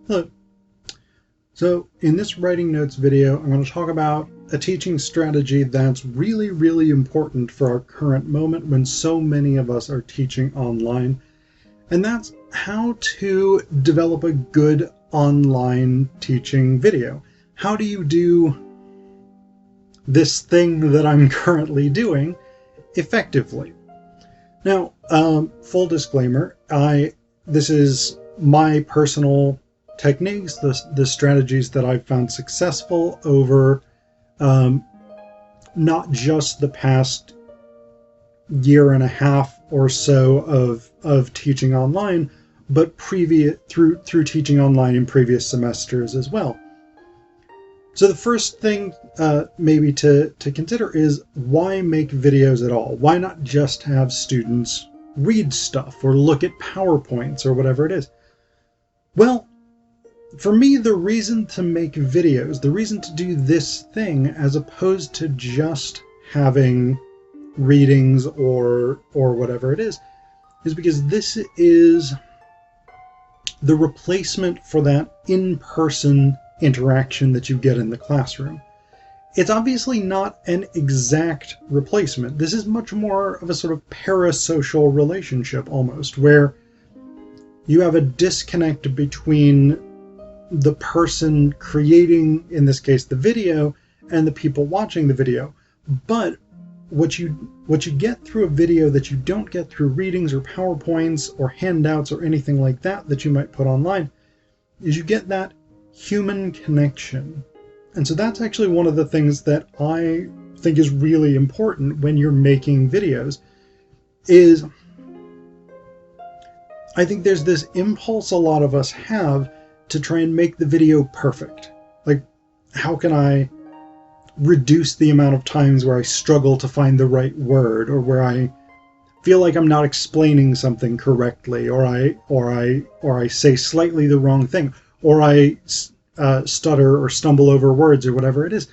Hello. So in this writing notes video, I'm going to talk about a teaching strategy that's really, really important for our current moment when so many of us are teaching online. And that's how to develop a good online teaching video. How do you do this thing that I'm currently doing effectively? Now, full disclaimer, this is my personal techniques, the strategies that I've found successful over not just the past year and a half or so of teaching online, but through teaching online in previous semesters as well. So the first thing maybe to consider is, why make videos at all? Why not just have students read stuff or look at PowerPoints or whatever it is? Well, for me, the reason to make videos, the reason to do this thing as opposed to just having readings or whatever it is because this is the replacement for that in-person interaction that you get in the classroom. It's obviously not an exact replacement. This is much more of a sort of parasocial relationship almost, where you have a disconnect between the person creating, in this case, the video, and the people watching the video. But what you get through a video that you don't get through readings or PowerPoints or handouts or anything like that you might put online is you get that human connection. And so that's actually one of the things that I think is really important when you're making videos. Is I think there's this impulse a lot of us have to try and make the video perfect. Like, how can I reduce the amount of times where I struggle to find the right word, or where I feel like I'm not explaining something correctly, or I say slightly the wrong thing, or I stutter or stumble over words or whatever it is.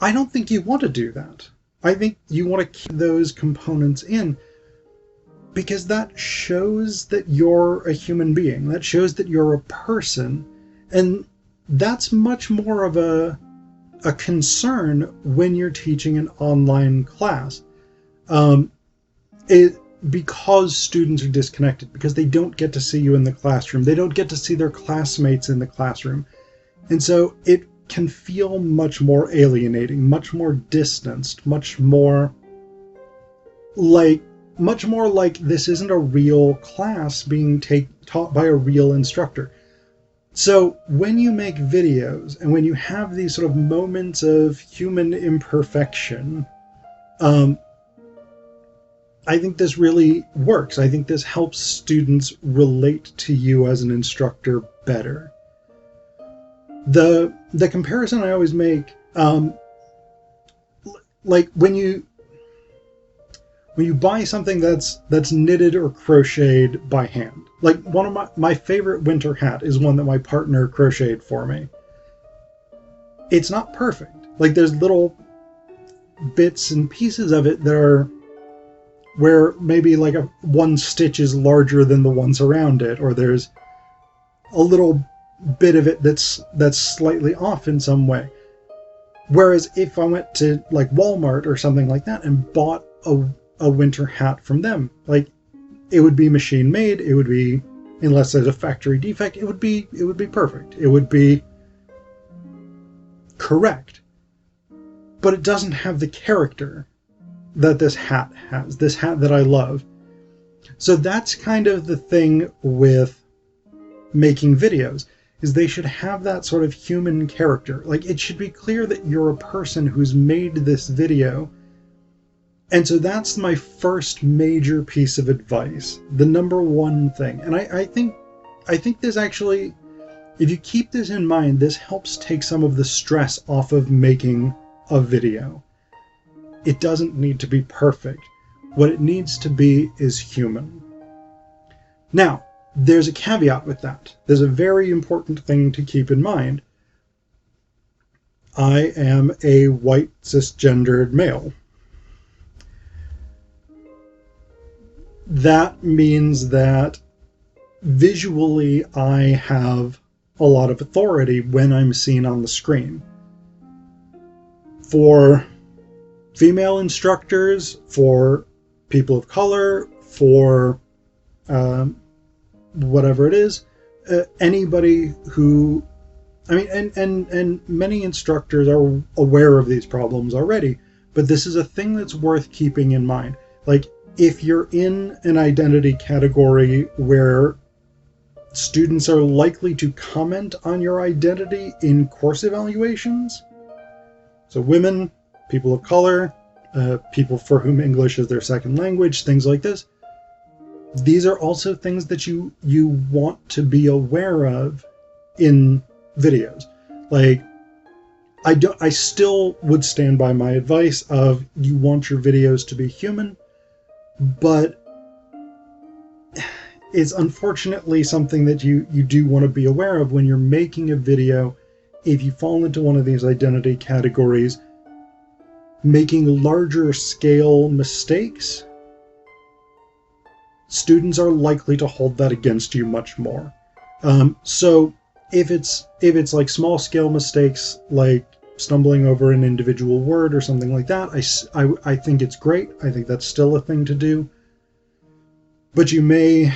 I don't think you want to do that. I think you want to keep those components in, because that shows that you're a human being. That shows that you're a person. And that's much more of a concern when you're teaching an online class. Because students are disconnected, because they don't get to see you in the classroom. They don't get to see their classmates in the classroom. And so it can feel much more alienating, much more distanced, much more like this isn't a real class being taught by a real instructor. So when you make videos and when you have these sort of moments of human imperfection, I think this really works. I think this helps students relate to you as an instructor better. The comparison I always make, like when you buy something that's knitted or crocheted by hand. Like, one of my favorite winter hat is one that my partner crocheted for me. It's not perfect. Like, there's little bits and pieces of it that are where maybe like one stitch is larger than the ones around it, or there's a little bit of it that's slightly off in some way. Whereas if I went to like Walmart or something like that and bought a winter hat from them, like, it would be machine made. It would be, unless there's a factory defect, it would be perfect. It would be correct. But it doesn't have the character that this hat has, this hat that I love. So that's kind of the thing with making videos, is they should have that sort of human character. Like, it should be clear that you're a person who's made this video. And so that's my first major piece of advice, the number one thing. And I think this actually, if you keep this in mind, this helps take some of the stress off of making a video. It doesn't need to be perfect. What it needs to be is human. Now, there's a caveat with that. There's a very important thing to keep in mind. I am a white cisgendered male. That means that visually I have a lot of authority when I'm seen on the screen. For female instructors, for people of color, for whatever it is, anybody who, I mean, and many instructors are aware of these problems already, but this is a thing that's worth keeping in mind. Like, if you're in an identity category where students are likely to comment on your identity in course evaluations, so women, people of color, people for whom English is their second language, things like this, these are also things that you want to be aware of in videos. Like, I still would stand by my advice of you want your videos to be human, but it's unfortunately something that you do want to be aware of when you're making a video. If you fall into one of these identity categories, making larger scale mistakes, students are likely to hold that against you much more. So if it's like small scale mistakes, like stumbling over an individual word or something like that, I think it's great. I think that's still a thing to do. But you may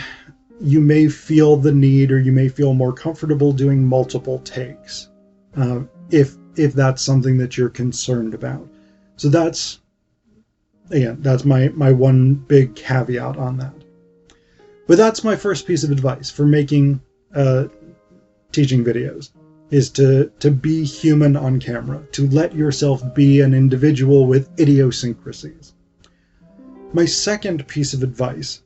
feel the need, or you may feel more comfortable doing multiple takes, if that's something that you're concerned about. So that's my one big caveat on that. But that's my first piece of advice for making teaching videos, is to be human on camera, to let yourself be an individual with idiosyncrasies. My second piece of advice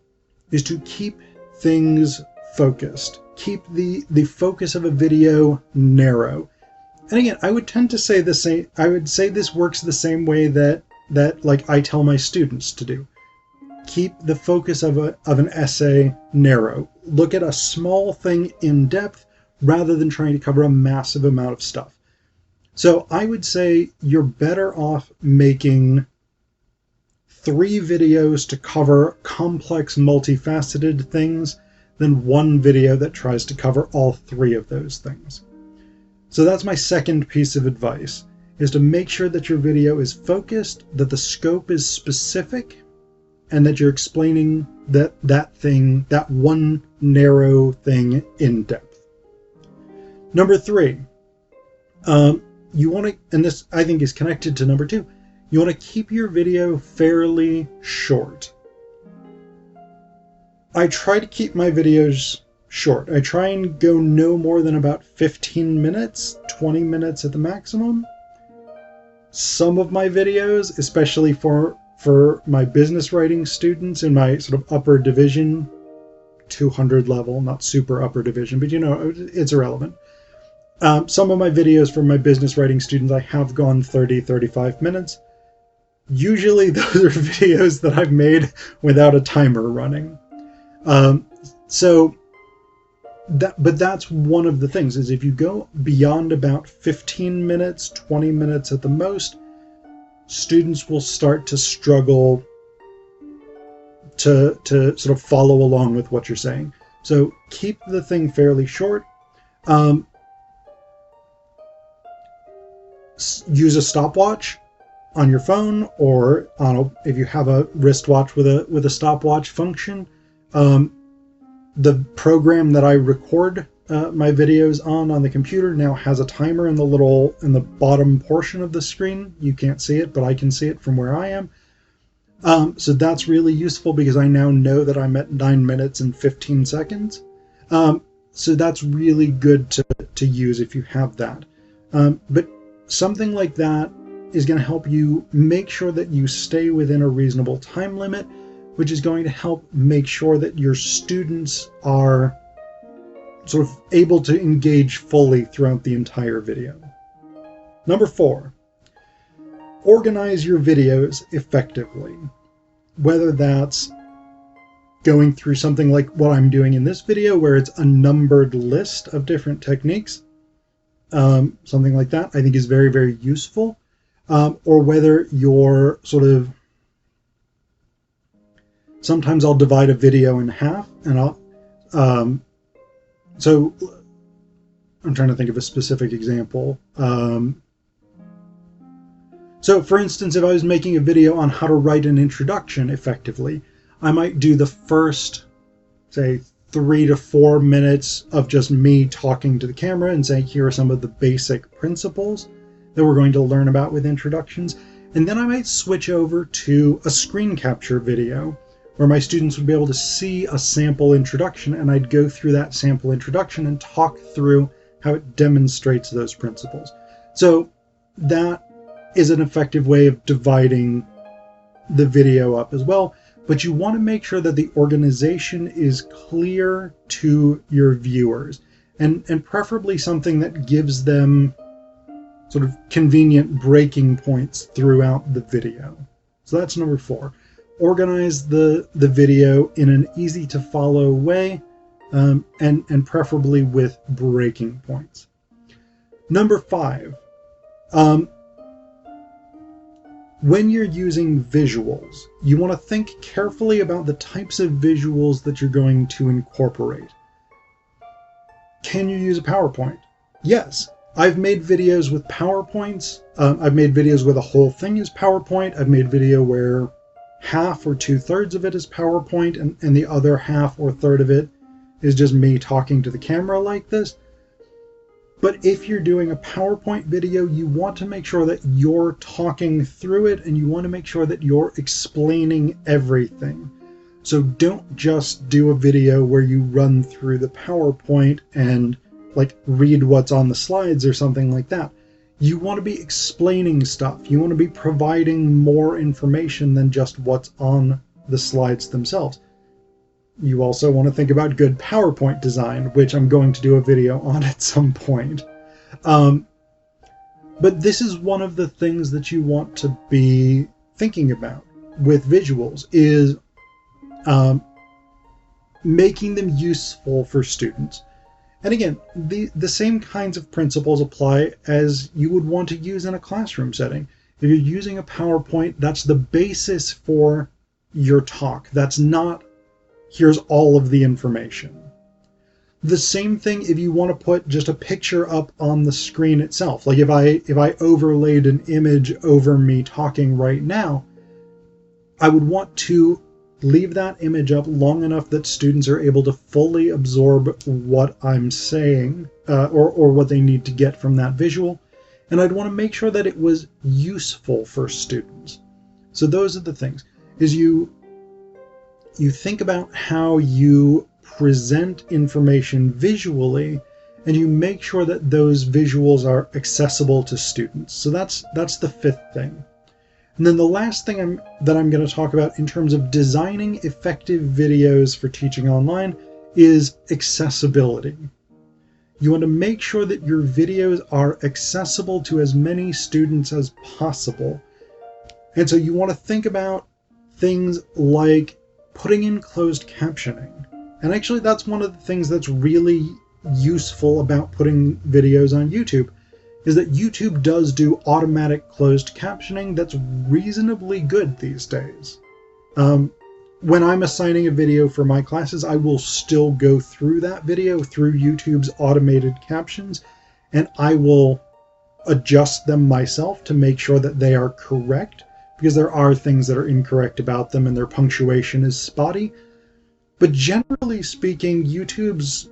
is to keep things focused. Keep the focus of a video narrow. And again, I would tend to say the same. I would say this works the same way that like I tell my students to do. Keep the focus of an essay narrow. Look at a small thing in depth rather than trying to cover a massive amount of stuff. So I would say you're better off making 3 videos to cover complex, multifaceted things than one video that tries to cover all 3 of those things. So that's my second piece of advice, is to make sure that your video is focused, that the scope is specific, and that you're explaining that thing, that one narrow thing in depth. Number 3, you want to, and this I think is connected to number 2, you want to keep your video fairly short. I try to keep my videos short. I try and go no more than about 15 minutes, 20 minutes at the maximum. Some of my videos, especially for my business writing students in my sort of upper division, 200 level, not super upper division, but it's irrelevant. Some of my videos for my business writing students, I have gone 30, 35 minutes. Usually those are videos that I've made without a timer running. But that's one of the things, is if you go beyond about 15 minutes, 20 minutes at the most, students will start to struggle to sort of follow along with what you're saying. So keep the thing fairly short. Use a stopwatch on your phone, or if you have a wristwatch with a stopwatch function. The program that I record my videos on the computer now has a timer in the bottom portion of the screen. You can't see it, but I can see it from where I am. So that's really useful because I now know that I'm at 9 minutes and 15 seconds. So that's really good to use if you have that. But something like that is going to help you make sure that you stay within a reasonable time limit, which is going to help make sure that your students are sort of able to engage fully throughout the entire video. Number 4, organize your videos effectively. Whether that's going through something like what I'm doing in this video, where it's a numbered list of different techniques, something like that I think is very, very useful. Or whether you're sort of, sometimes I'll divide a video in half, and so I'm trying to think of a specific example. So for instance, if I was making a video on how to write an introduction effectively, I might do the first, say, 3 to 4 minutes of just me talking to the camera and saying, here are some of the basic principles that we're going to learn about with introductions. And then I might switch over to a screen capture video where my students would be able to see a sample introduction, and I'd go through that sample introduction and talk through how it demonstrates those principles. So that is an effective way of dividing the video up as well. But you want to make sure that the organization is clear to your viewers, and preferably something that gives them sort of convenient breaking points throughout the video. So that's number 4. Organize the video in an easy to follow way, and preferably with breaking points. Number 5. When you're using visuals, you want to think carefully about the types of visuals that you're going to incorporate. Can you use a PowerPoint? Yes. I've made videos with PowerPoints. I've made videos where the whole thing is PowerPoint. I've made video where half or 2/3 of it is PowerPoint, and the other half or third of it is just me talking to the camera like this. But if you're doing a PowerPoint video, you want to make sure that you're talking through it, and you want to make sure that you're explaining everything. So don't just do a video where you run through the PowerPoint and like read what's on the slides or something like that. You want to be explaining stuff. You want to be providing more information than just what's on the slides themselves. You also want to think about good PowerPoint design, which I'm going to do a video on at some point. But this is one of the things that you want to be thinking about with visuals, is making them useful for students. And again, the same kinds of principles apply as you would want to use in a classroom setting. If you're using a PowerPoint, that's the basis for your talk. That's not, here's all of the information. The same thing if you want to put just a picture up on the screen itself. Like if I overlaid an image over me talking right now, I would want to leave that image up long enough that students are able to fully absorb what I'm saying, or what they need to get from that visual. And I'd want to make sure that it was useful for students. So those are the things, is you think about how you present information visually, and you make sure that those visuals are accessible to students. So that's the 5th thing. And then the last thing that I'm going to talk about in terms of designing effective videos for teaching online is accessibility. You want to make sure that your videos are accessible to as many students as possible. And so you want to think about things like putting in closed captioning. And actually that's one of the things that's really useful about putting videos on YouTube, is that YouTube does do automatic closed captioning that's reasonably good these days. When I'm assigning a video for my classes, I will still go through that video through YouTube's automated captions, and I will adjust them myself to make sure that they are correct, because there are things that are incorrect about them and their punctuation is spotty. But generally speaking, YouTube's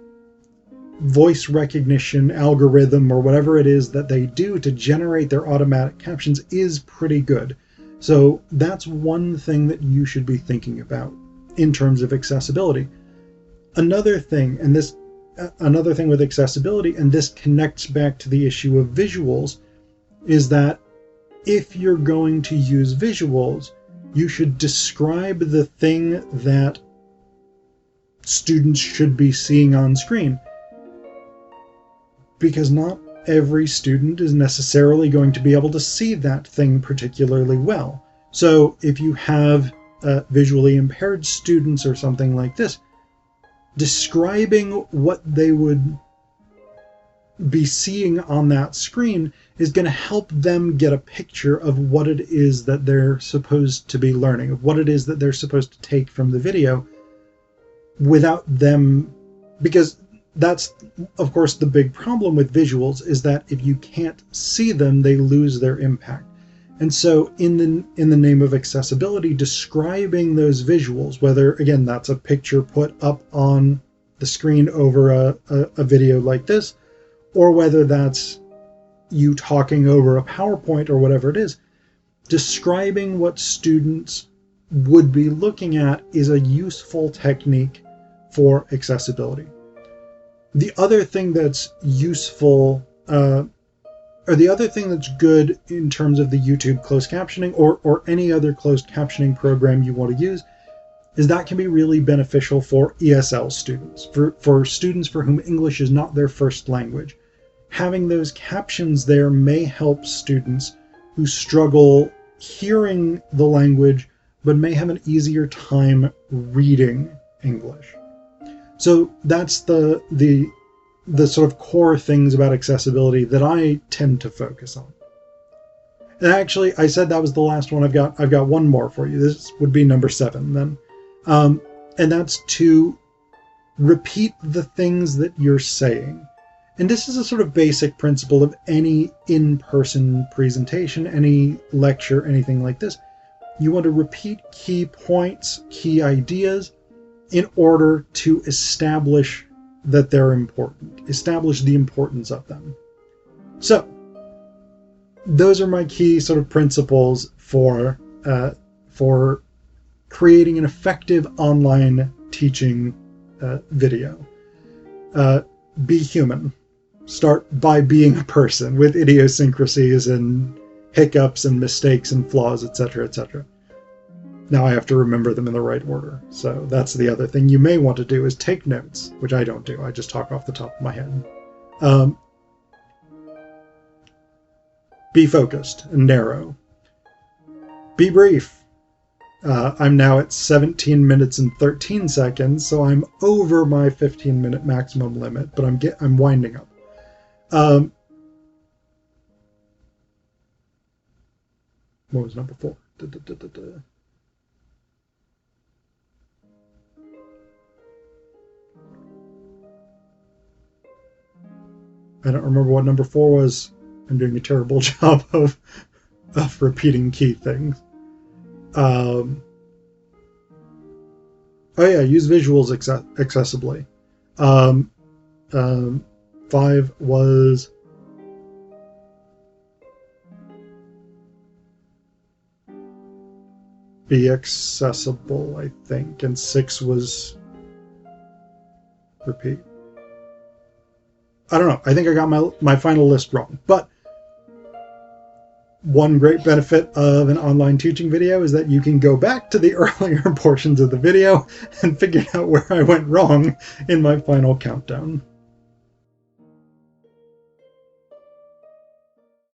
voice recognition algorithm, or whatever it is that they do to generate their automatic captions, is pretty good. So that's one thing that you should be thinking about in terms of accessibility. Another thing with accessibility, and this connects back to the issue of visuals, is that if you're going to use visuals, you should describe the thing that students should be seeing on screen. Because not every student is necessarily going to be able to see that thing particularly well. So if you have visually impaired students or something like this, describing what they would be seeing on that screen is going to help them get a picture of what it is that they're supposed to be learning, of what it is that they're supposed to take from the video, without them, because that's, of course, the big problem with visuals, is that if you can't see them, they lose their impact. And so in the name of accessibility, describing those visuals, whether, again, that's a picture put up on the screen over a video like this, or whether that's you talking over a PowerPoint or whatever it is, describing what students would be looking at is a useful technique for accessibility. The other thing that's useful, or the other thing that's good in terms of the YouTube closed captioning or any other closed captioning program you want to use, is that can be really beneficial for ESL students, for students for whom English is not their first language. Having those captions there may help students who struggle hearing the language but may have an easier time reading English. So that's the sort of core things about accessibility that I tend to focus on. And actually, I said that was the last one. I've got one more for you. This would be number 7 then. And that's to repeat the things that you're saying. And this is a sort of basic principle of any in-person presentation, any lecture, anything like this. You want to repeat key points, key ideas, in order to establish that they're important, establish the importance of them. So, those are my key sort of principles for creating an effective online teaching video. Be human. Start by being a person with idiosyncrasies and hiccups and mistakes and flaws, etc., etc. Now I have to remember them in the right order. So that's the other thing you may want to do, is take notes, which I don't do. I just talk off the top of my head. Be focused and narrow. Be brief. I'm now at 17 minutes and 13 seconds, so I'm over my 15-minute maximum limit, but I'm winding up. What was number 4? I don't remember what number 4 was. I'm doing a terrible job of repeating key things. Oh yeah, use visuals accessibly. 5 was be accessible, I think, and 6 was repeat. I don't know. I think I got my final list wrong. But one great benefit of an online teaching video is that you can go back to the earlier portions of the video and figure out where I went wrong in my final countdown.